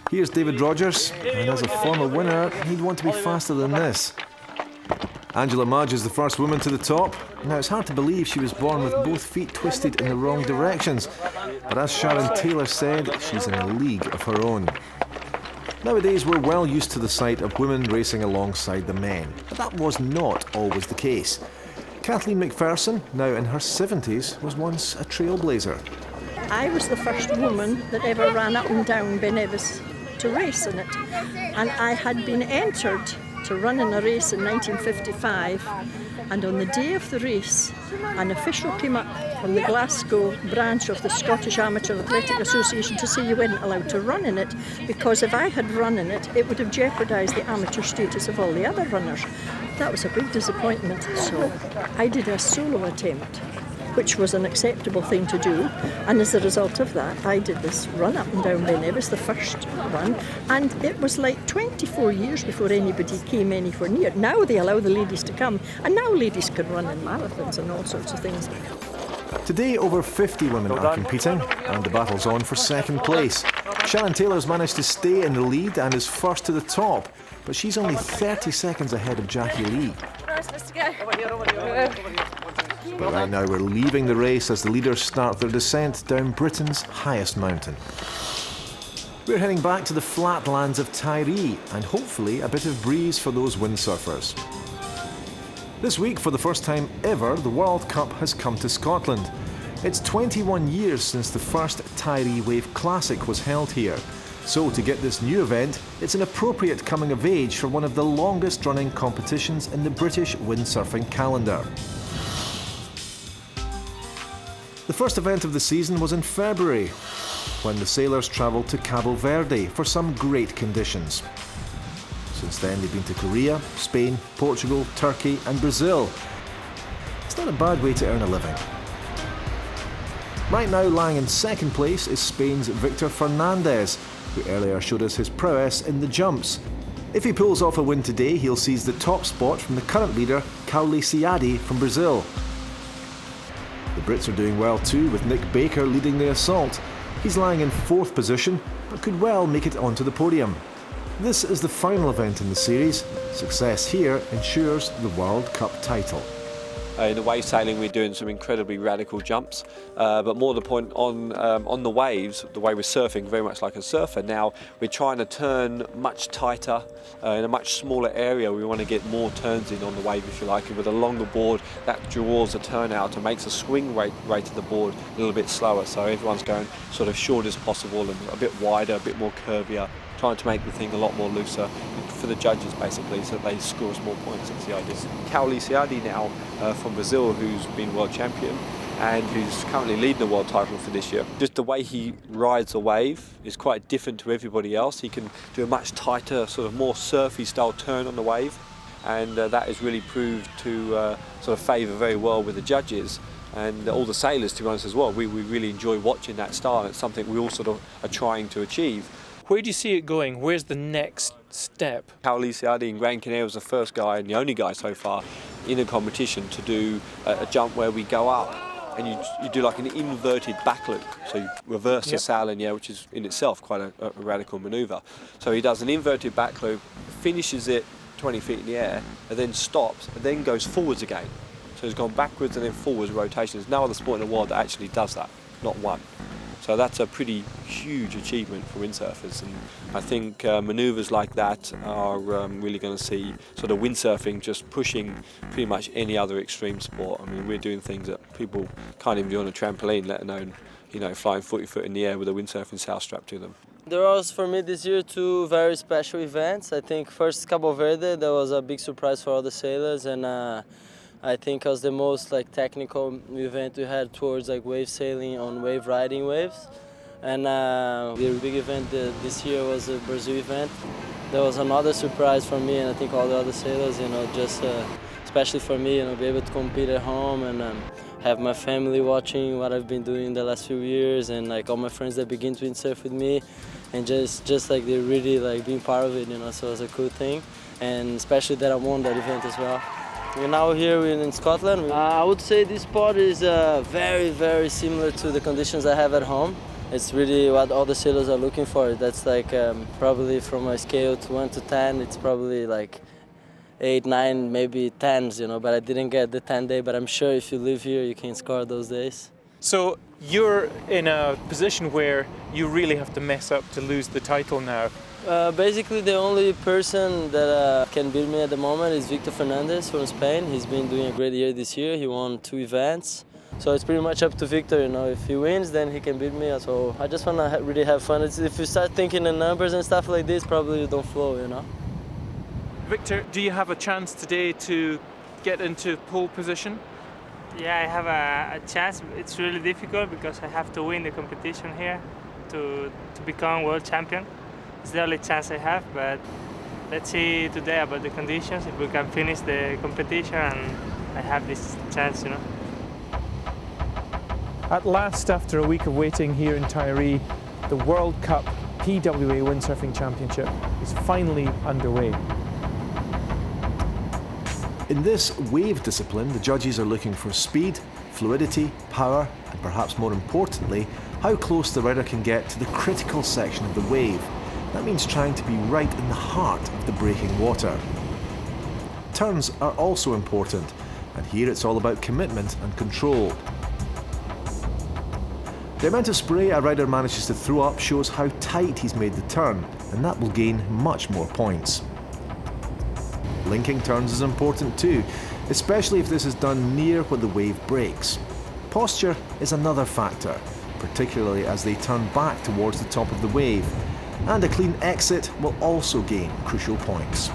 Here's David Rogers, and as a former winner, he'd want to be faster than this. Angela Mudge is the first woman to the top. Now, it's hard to believe she was born with both feet twisted in the wrong directions, but as Sharon Taylor said, she's in a league of her own. Nowadays, we're well used to the sight of women racing alongside the men, but that was not always the case. Kathleen McPherson, now in her 70s, was once a trailblazer. I was the first woman that ever ran up and down Ben Nevis to race in it, and I had been entered to run in a race in 1955, and on the day of the race an official came up from the Glasgow branch of the Scottish Amateur Athletic Association to say you weren't allowed to run in it, because if I had run in it, it would have jeopardised the amateur status of all the other runners. That was a big disappointment, so I did a solo attempt, which was an acceptable thing to do, and as a result of that I did this run up and down Ben Nevis, the first one, and it was like 24 years before anybody came anywhere near. Now they allow the ladies to come, and now ladies can run in marathons and all sorts of things. Today, over 50 women are competing, and the battle's on for second place. Sharon Taylor's managed to stay in the lead and is first to the top, but she's only 30 seconds ahead of Jackie Lee. But right now we're leaving the race as the leaders start their descent down Britain's highest mountain. We're heading back to the flatlands of Tiree, and hopefully a bit of breeze for those windsurfers. This week, for the first time ever, the World Cup has come to Scotland. It's 21 years since the first Tiree Wave Classic was held here. So to get this new event, it's an appropriate coming of age for one of the longest running competitions in the British windsurfing calendar. The first event of the season was in February, when the sailors travelled to Cabo Verde for some great conditions. Since then they've been to Korea, Spain, Portugal, Turkey and Brazil. It's not a bad way to earn a living. Right now, lying in second place is Spain's Victor Fernandez, who earlier showed us his prowess in the jumps. If he pulls off a win today, he'll seize the top spot from the current leader, Kauli Siadi from Brazil. The Brits are doing well too, with Nick Baker leading the assault. He's lying in fourth position, but could well make it onto the podium. This is the final event in the series. Success here ensures the World Cup title. In the wave sailing, we're doing some incredibly radical jumps, but more the point on the waves, the way we're surfing, very much like a surfer now, we're trying to turn much tighter in a much smaller area. We want to get more turns in on the wave, if you like, and with a longer board that draws the turn out and makes the swing rate of the board a little bit slower, so everyone's going sort of short as possible and a bit wider, a bit more curvier, trying to make the thing a lot more looser for the judges, basically, so that they score us more points. That's the idea. Kauli Siadi now from Brazil, who's been world champion and who's currently leading the world title for this year. Just the way he rides a wave is quite different to everybody else. He can do a much tighter, sort of more surfy style turn on the wave, and that has really proved to sort of favour very well with the judges and all the sailors, to be honest, as well. We really enjoy watching that style. It's something we all sort of are trying to achieve. Where do you see it going? Where's the next step? Kauli Siadi in Gran Canaria was the first guy and the only guy so far in a competition to do a jump where we go up and you do like an inverted back loop. So you reverse the sail in the air, which is in itself quite a radical manoeuvre. So he does an inverted back loop, finishes it 20 feet in the air, and then stops, and then goes forwards again. So he's gone backwards and then forwards rotation. There's no other sport in the world that actually does that, not one. So that's a pretty huge achievement for windsurfers, and I think manoeuvres like that are really going to see sort of windsurfing just pushing pretty much any other extreme sport. I mean, we're doing things that people can't even do on a trampoline, let alone, you know, flying 40 foot in the air with a windsurfing sail strapped to them. There was for me this year two very special events. I think first Cabo Verde, that was a big surprise for all the sailors, and I think it was the most technical event we had towards wave sailing on wave riding waves. And the big event this year was the Brazil event. That was another surprise for me, and I think all the other sailors, just especially for me, be able to compete at home and have my family watching what I've been doing the last few years, and all my friends that begin to windsurf with me, and just they're really being part of it, so it was a cool thing, and especially that I won that event as well. We're now here in Scotland. I would say this spot is very, very similar to the conditions I have at home. It's really what all the sailors are looking for. That's like probably from a scale to 1 to 10, it's probably like 8, 9, maybe 10s, you know, but I didn't get the 10 day, but I'm sure if you live here, you can score those days. So you're in a position where you really have to mess up to lose the title now. Basically, the only person that can beat me at the moment is Victor Fernandez from Spain. He's been doing a great year this year. He won 2 events. So it's pretty much up to Victor, you know. If he wins, then he can beat me. So I just want to really have fun. If you start thinking in numbers and stuff like this, probably you don't flow, you know. Victor, do you have a chance today to get into pole position? Yeah, I have a chance. It's really difficult because I have to win the competition here to become world champion. It's the only chance I have, but let's see today about the conditions, if we can finish the competition and I have this chance, you know. At last, after a week of waiting here in Tiree, the World Cup PWA Windsurfing Championship is finally underway. In this wave discipline, the judges are looking for speed, fluidity, power, and perhaps more importantly, how close the rider can get to the critical section of the wave. That means trying to be right in the heart of the breaking water. Turns are also important, and here it's all about commitment and control. The amount of spray a rider manages to throw up shows how tight he's made the turn, and that will gain much more points. Linking turns is important too, especially if this is done near where the wave breaks. Posture is another factor, particularly as they turn back towards the top of the wave, and a clean exit will also gain crucial points.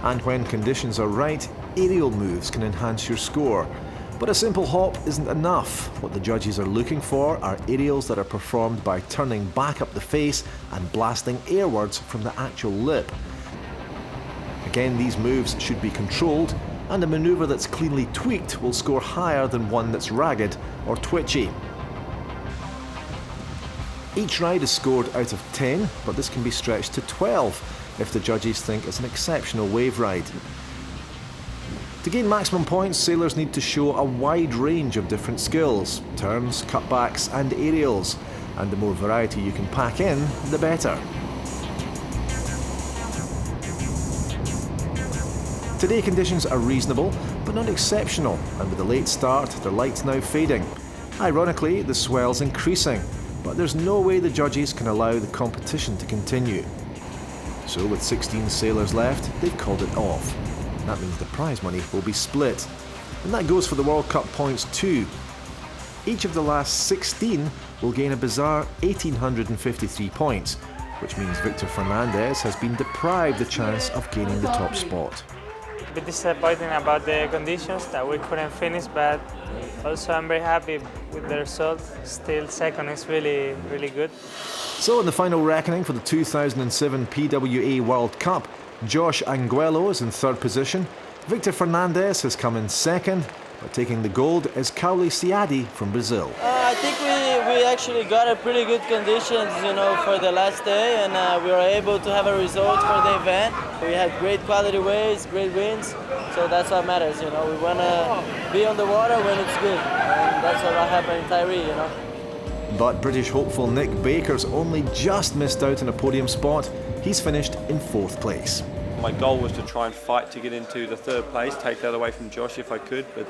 And when conditions are right, aerial moves can enhance your score. But a simple hop isn't enough. What the judges are looking for are aerials that are performed by turning back up the face and blasting airwards from the actual lip. Again, these moves should be controlled, and a manoeuvre that's cleanly tweaked will score higher than one that's ragged or twitchy. Each ride is scored out of 10, but this can be stretched to 12 if the judges think it's an exceptional wave ride. To gain maximum points, sailors need to show a wide range of different skills, turns, cutbacks and aerials, and the more variety you can pack in, the better. Today conditions are reasonable, but not exceptional, and with a late start, the light's now fading. Ironically, the swell's increasing, but there's no way the judges can allow the competition to continue. So with 16 sailors left, they've called it off. That means the prize money will be split. And that goes for the World Cup points too. Each of the last 16 will gain a bizarre 1,853 points, which means Victor Fernandez has been deprived the chance of gaining the top spot. A bit disappointing about the conditions that we couldn't finish, but also I'm very happy with the result. Still second is really, really good. So in the final reckoning for the 2007 PWA World Cup, Josh Anguelo is in third position, Victor Fernandez has come in second, but taking the gold is Kauli Siadi from Brazil. I think we actually got a pretty good conditions, you know, for the last day, and we were able to have a result for the event. We had great quality waves, great winds, so that's what matters, you know. We want to be on the water when it's good, and that's what happened in Tiree, you know. But British hopeful Nick Baker's only just missed out on a podium spot. He's finished in fourth place. My goal was to try and fight to get into the third place, take that away from Josh if I could, but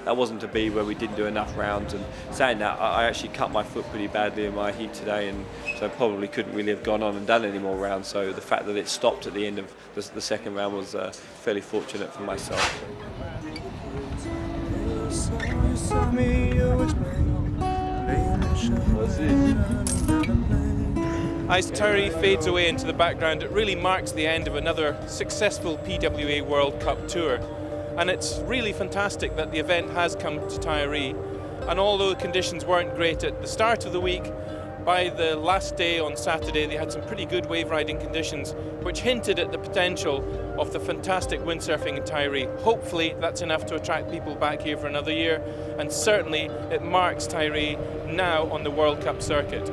that wasn't to be where we didn't do enough rounds. And saying that, I actually cut my foot pretty badly in my heat today, and so probably couldn't really have gone on and done any more rounds. So the fact that it stopped at the end of the second round was fairly fortunate for myself. As Tiree fades away into the background, it really marks the end of another successful PWA World Cup tour. And it's really fantastic that the event has come to Tiree. And although conditions weren't great at the start of the week, by the last day on Saturday they had some pretty good wave riding conditions, which hinted at the potential of the fantastic windsurfing in Tiree. Hopefully that's enough to attract people back here for another year, and certainly it marks Tiree now on the World Cup circuit.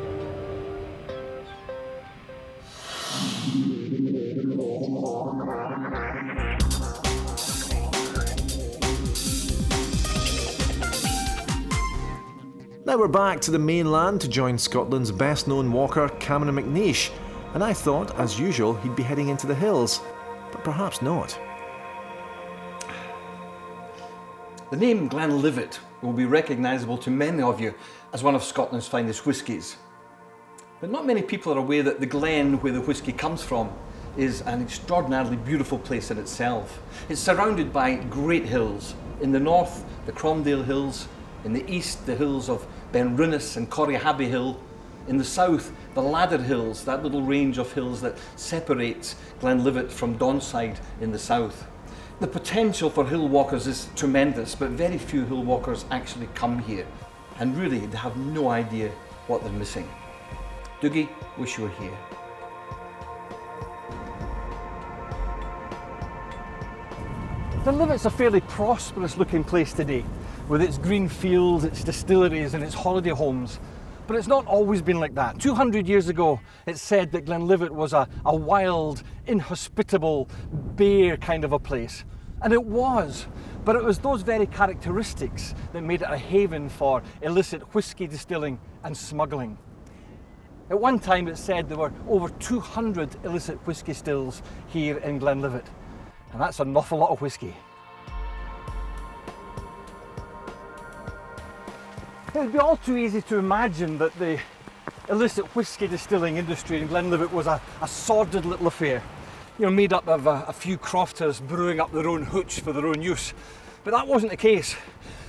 Now we're back to the mainland to join Scotland's best-known walker, Cameron McNeish, and I thought, as usual, he'd be heading into the hills, but perhaps not. The name Glenlivet will be recognisable to many of you as one of Scotland's finest whiskies. But not many people are aware that the glen where the whisky comes from is an extraordinarily beautiful place in itself. It's surrounded by great hills. In the north, the Cromdale Hills. In the east, the hills of Benrunas and Corriehabby Hill. In the south, the Ladder Hills, that little range of hills that separates Glenlivet from Donside in the south. The potential for hill walkers is tremendous, but very few hill walkers actually come here. And really, they have no idea what they're missing. Dougie, wish you were here. Glenlivet's a fairly prosperous looking place today, with its green fields, its distilleries and its holiday homes. But it's not always been like that. 200 years ago, it's said that Glenlivet was a wild, inhospitable, bare kind of a place. And it was, but it was those very characteristics that made it a haven for illicit whisky distilling and smuggling. At one time, it's said there were over 200 illicit whisky stills here in Glenlivet. And that's an awful lot of whisky. It would be all too easy to imagine that the illicit whisky distilling industry in Glenlivet was a sordid little affair, you know, made up of a few crofters brewing up their own hooch for their own use. But that wasn't the case.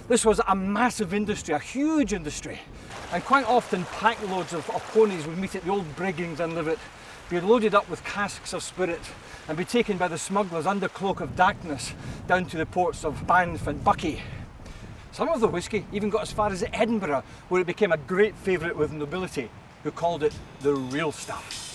This was a massive industry, a huge industry, and quite often pack loads of ponies would meet at the old brig in Glenlivet, be loaded up with casks of spirit and be taken by the smugglers under cloak of darkness down to the ports of Banff and Buckie. Some of the whisky even got as far as Edinburgh, where it became a great favourite with nobility, who called it the real stuff.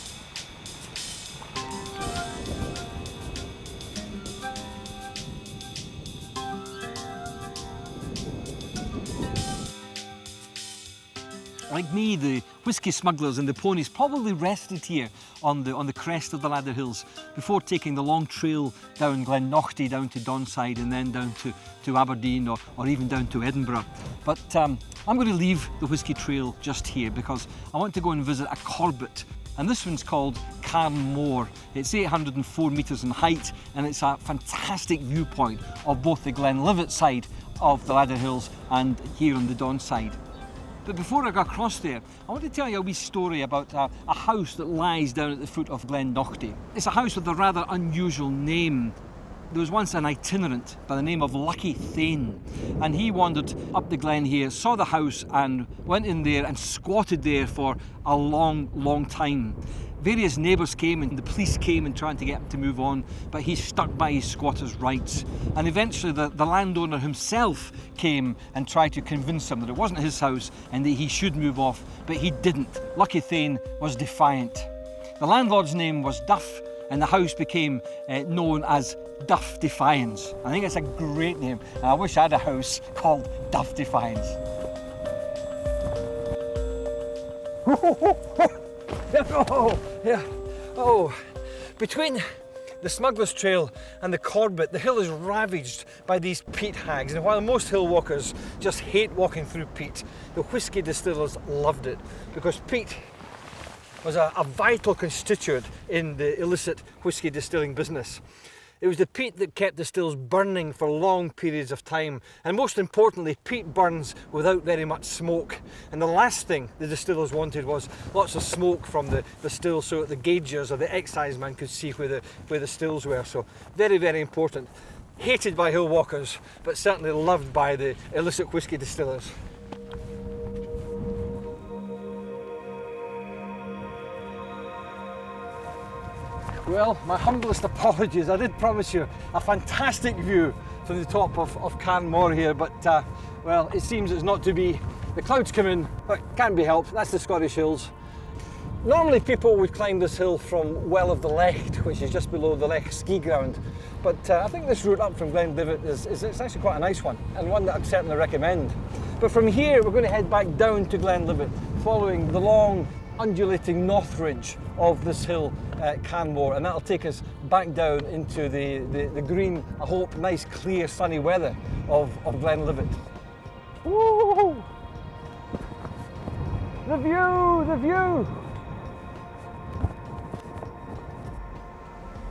Like me, the whisky smugglers and the ponies probably rested here on the crest of the Ladder Hills before taking the long trail down Glennochty, down to Donside, and then down to Aberdeen or even down to Edinburgh. But I'm going to leave the whisky trail just here because I want to go and visit a Corbett. And this one's called Carnmore. It's 804 metres in height, and it's a fantastic viewpoint of both the Glenlivet side of the Ladder Hills and here on the Don side. But before I go across there, I want to tell you a wee story about a house that lies down at the foot of Glennochty. It's a house with a rather unusual name. There was once an itinerant by the name of Lucky Thane, and he wandered up the glen here, saw the house and went in there and squatted there for a long, long time. Various neighbours came and the police came and tried to get him to move on, but he stuck by his squatter's rights. And eventually the landowner himself came and tried to convince him that it wasn't his house and that he should move off, but he didn't. Lucky Thane was defiant. The landlord's name was Duff, and the house became known as Duff Defiance. I think it's a great name, and I wish I had a house called Duff Defiance. Oh, yeah. Oh, between the Smuggler's Trail and the Corbett, the hill is ravaged by these peat hags, and while most hill walkers just hate walking through peat, the whisky distillers loved it because peat was a vital constituent in the illicit whisky distilling business. It was the peat that kept the stills burning for long periods of time, and most importantly, peat burns without very much smoke. And the last thing the distillers wanted was lots of smoke from the stills so that the gaugers or the exciseman could see where the stills were. So very, very important. Hated by hill walkers, but certainly loved by the illicit whisky distillers. Well, my humblest apologies. I did promise you a fantastic view from the top of Carnmore here, but well, it seems it's not to be. The clouds come in, but can't be helped. That's the Scottish Hills. Normally people would climb this hill from Well of the Lecht, which is just below the Lecht ski ground, but I think this route up from Glenlivet it's actually quite a nice one, and one that I'd certainly recommend. But from here we're going to head back down to Glenlivet, following the long undulating north ridge of this hill, Carnmore, and that'll take us back down into the green, I hope, nice clear sunny weather of Glenlivet. Woo! The view! The view!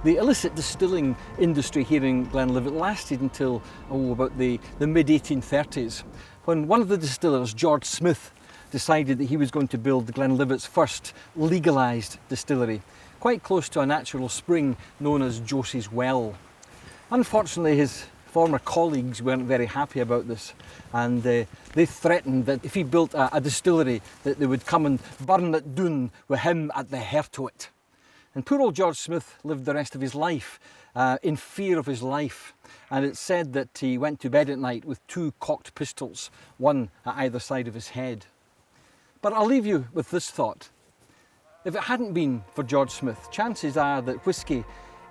The illicit distilling industry here in Glenlivet lasted until about the mid-1830s, when one of the distillers, George Smith, decided that he was going to build Glenlivet's first legalised distillery, quite close to a natural spring known as Josie's Well. Unfortunately, his former colleagues weren't very happy about this, and they threatened that if he built a distillery, that they would come and burn it down with him at the heart of it. And poor old George Smith lived the rest of his life in fear of his life. And it's said that he went to bed at night with 2 cocked pistols, one at either side of his head. But I'll leave you with this thought. If it hadn't been for George Smith, chances are that whisky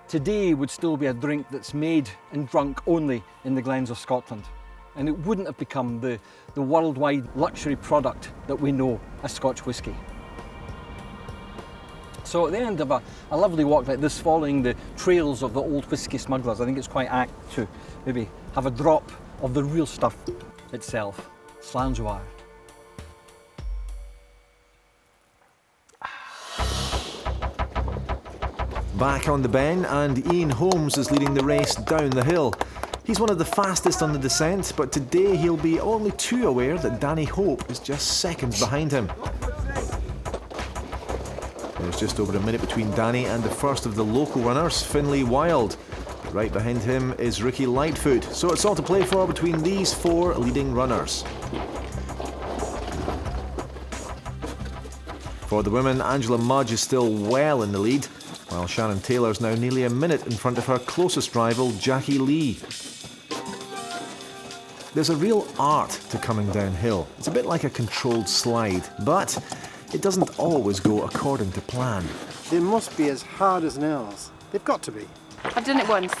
today would still be a drink that's made and drunk only in the glens of Scotland. And it wouldn't have become the worldwide luxury product that we know as Scotch whisky. So at the end of a lovely walk like this, following the trails of the old whisky smugglers, I think it's quite apt to maybe have a drop of the real stuff itself, Slanzoir. Back on the Ben, and Ian Holmes is leading the race down the hill. He's one of the fastest on the descent, but today he'll be only too aware that Danny Hope is just seconds behind him. There's just over a minute between Danny and the first of the local runners, Finlay Wild. Right behind him is Ricky Lightfoot, so it's all to play for between these 4 leading runners. For the women, Angela Mudge is still well in the lead, while Shannon Taylor's now nearly a minute in front of her closest rival, Jackie Lee. There's a real art to coming downhill. It's a bit like a controlled slide, but it doesn't always go according to plan. They must be as hard as nails. They've got to be. I've done it once,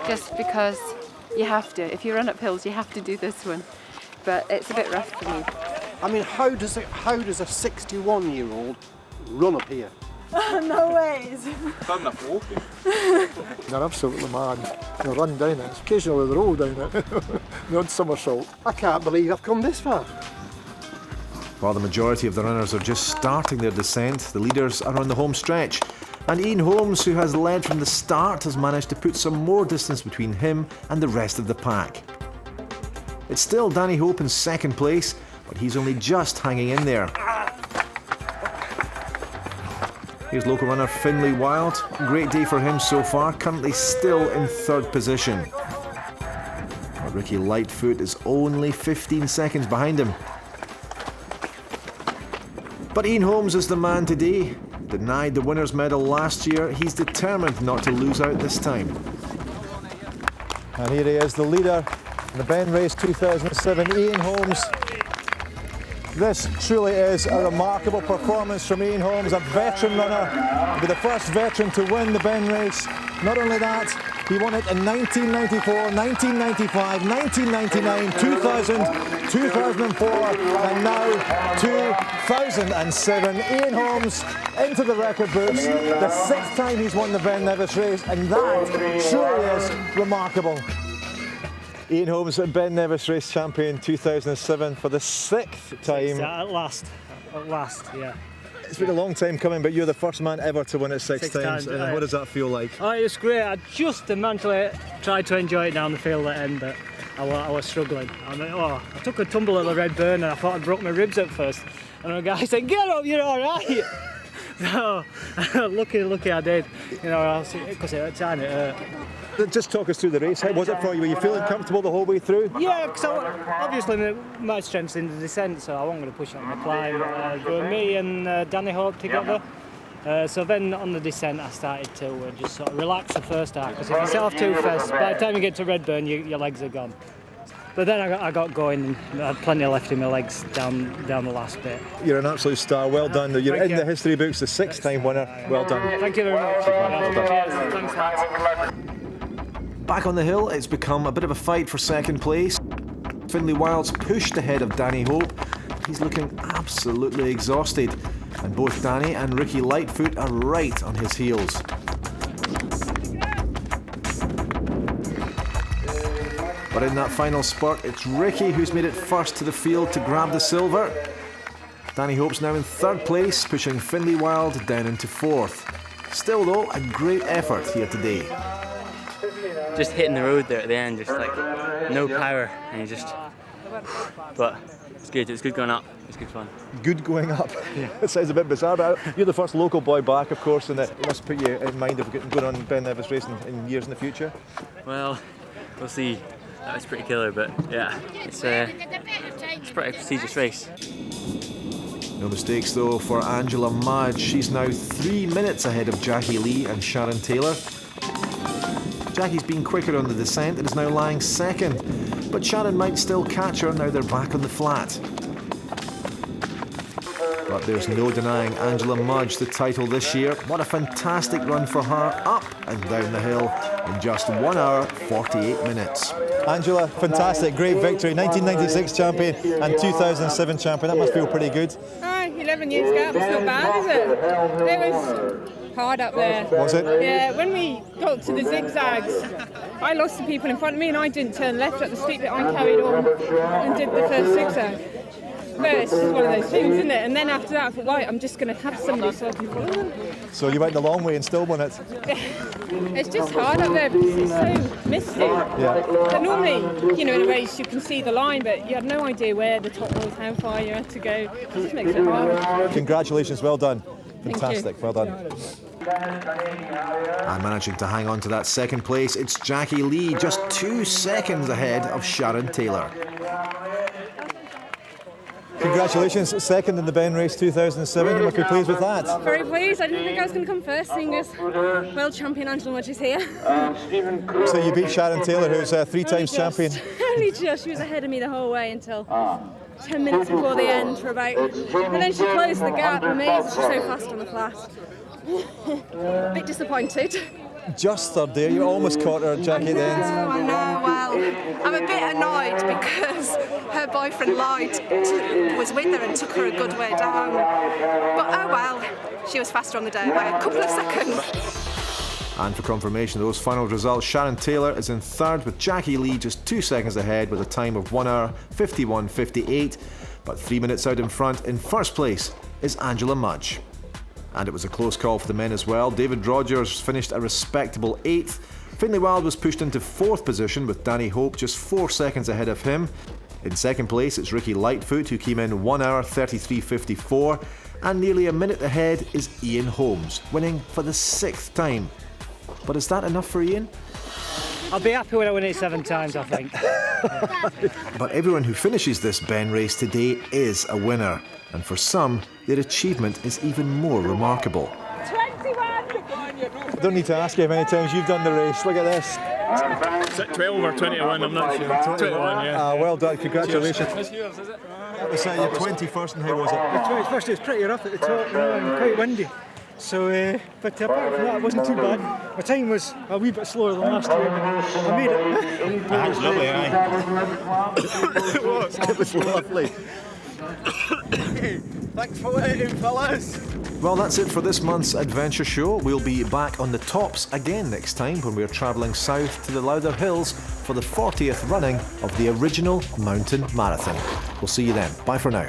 just because you have to. If you run up hills, you have to do this one. But it's a bit rough for me. I mean, how does a 61-year-old run up here? No ways. Bad enough walking. They're absolutely mad. They run down it. Occasionally they roll down it. The odd somersault. I can't believe I've come this far. While the majority of the runners are just starting their descent, the leaders are on the home stretch. And Ian Holmes, who has led from the start, has managed to put some more distance between him and the rest of the pack. It's still Danny Hope in second place, but he's only just hanging in there. Here's local runner Finlay Wild. Great day for him so far, currently still in third position. But Ricky Lightfoot is only 15 seconds behind him. But Ian Holmes is the man today. Denied the winner's medal last year, he's determined not to lose out this time. And here he is, the leader in the Ben Race 2007, Ian Holmes. This truly is a remarkable performance from Ian Holmes, a veteran runner. He'll be the first veteran to win the Ben Race. Not only that, he won it in 1994, 1995, 1999, 2000, 2004 and now 2007. Ian Holmes into the record books, the 6th time he's won the Ben Nevis Race, and that truly is remarkable. Ian Holmes, Ben Nevis Race champion 2007 for the 6th time. At last, yeah. It's been a long time coming, but you're the first man ever to win it six times. times. What does that feel like? Oh, it was great. I just mentally tried to enjoy it down the field at the end, but I was struggling. I took a tumble at the Red Burn and I thought I'd broke my ribs at first. And the guy said, "Get up, you're all right." So, lucky I did. You know, because at the time it hurt. Just talk us through the race. How was it for you? Were you feeling comfortable the whole way through? Yeah, because obviously my strength's in the descent, so I wasn't going to push it on the climb. Going me and Danny Hope together. So then on the descent I started to just sort of relax the first half, because if you set off too fast, by the time you get to Redburn your legs are gone. But then I got going and I had plenty left in my legs down the last bit. You're an absolute star, well done. You're in the history books, the 6th time winner, well done. Thank you very much. Well done. Thanks, lads. Back on the hill, it's become a bit of a fight for second place. Finlay Wild's pushed ahead of Danny Hope. He's looking absolutely exhausted, and both Danny and Ricky Lightfoot are right on his heels. But in that final spurt, it's Ricky who's made it first to the field to grab the silver. Danny Hope's now in third place, pushing Findlay Wild down into fourth. Still though, a great effort here today. Just hitting the road there at the end, just like no power, and you just. But it's good. It's good going up. It's good fun. Good going up. Yeah. It sounds a bit bizarre, but you're the first local boy back, of course, and it must put you in mind of going on Ben Nevis racing in years in the future. Well, we'll see. That was pretty killer, but yeah, it's a pretty prestigious race. No mistakes though for Angela Mudge. She's now 3 minutes ahead of Jackie Lee and Sharon Taylor. Jackie's been quicker on the descent and is now lying second, but Sharon might still catch her now they're back on the flat. But there's no denying Angela Mudge the title this year. What a fantastic run for her up and down the hill in just 1 hour 48 minutes. Angela, fantastic, great victory. 1996 champion and 2007 champion. That must feel pretty good. 11 years gap, it's not bad, is it? It was hard up there. Was it? Yeah, when we got to the zigzags, I lost the people in front of me and I didn't turn left at the steep bit. I carried on and did the first zigzag. But it's just one of those things, isn't it? And then after that, I thought, right, I'm just going to have somebody so I can follow them. So you went the long way and still won it? It's just hard up there because it's so misty. Yeah. But normally, you know, in a race you can see the line, but you had no idea where the top was, how far you had to go. It just makes it hard. Congratulations, well done. Fantastic, well done. And managing to hang on to that second place, it's Jackie Lee, just 2 seconds ahead of Sharon Taylor. Congratulations, second in the Ben race 2007. You must be pleased with that. Very pleased. I didn't think I was going to come first, seeing as world champion Angela Mudge is here. So you beat Sharon Taylor, who's a 3-time champion. Only just. She was ahead of me the whole way until 10 minutes before the end for about. And then she closed the gap. Amazing. She's so fast on the flat. A bit disappointed. Just third there, you almost caught her, Jackie, at the end. I know, well, I'm a bit annoyed because her boyfriend was with her and took her a good way down. But oh well, she was faster on the day by a couple of seconds. And for confirmation of those final results, Sharon Taylor is in third with Jackie Lee just 2 seconds ahead with a time of 1 hour 51.58. But 3 minutes out in front in first place is Angela Mudge. And it was a close call for the men as well. David Rogers finished a respectable 8th. Findlay Wild was pushed into 4th position with Danny Hope just 4 seconds ahead of him. In second place it's Ricky Lightfoot, who came in 1 hour 33.54, and nearly a minute ahead is Ian Holmes, winning for the 6th time. But is that enough for Ian? I'll be happy when I win it 7 times, I think. But everyone who finishes this Ben race today is a winner. And for some, their achievement is even more remarkable. 21! I don't need to ask you how many times you've done the race. Look at this. Is it 12 or 21? I'm not sure. 21, yeah. Well done, congratulations. That's yours, is it? That was your 21st, and how was it? The 21st, it was pretty rough at the top, and quite windy. So, but apart from that, it wasn't too bad. My time was a wee bit slower than last year, but I made it. That was lovely, aye. It was lovely. Thanks for waiting, fellas. Well, that's it for this month's adventure show. We'll be back on the tops again next time when we're travelling south to the Lowther Hills for the 40th running of the original mountain marathon. We'll see you then. Bye for now.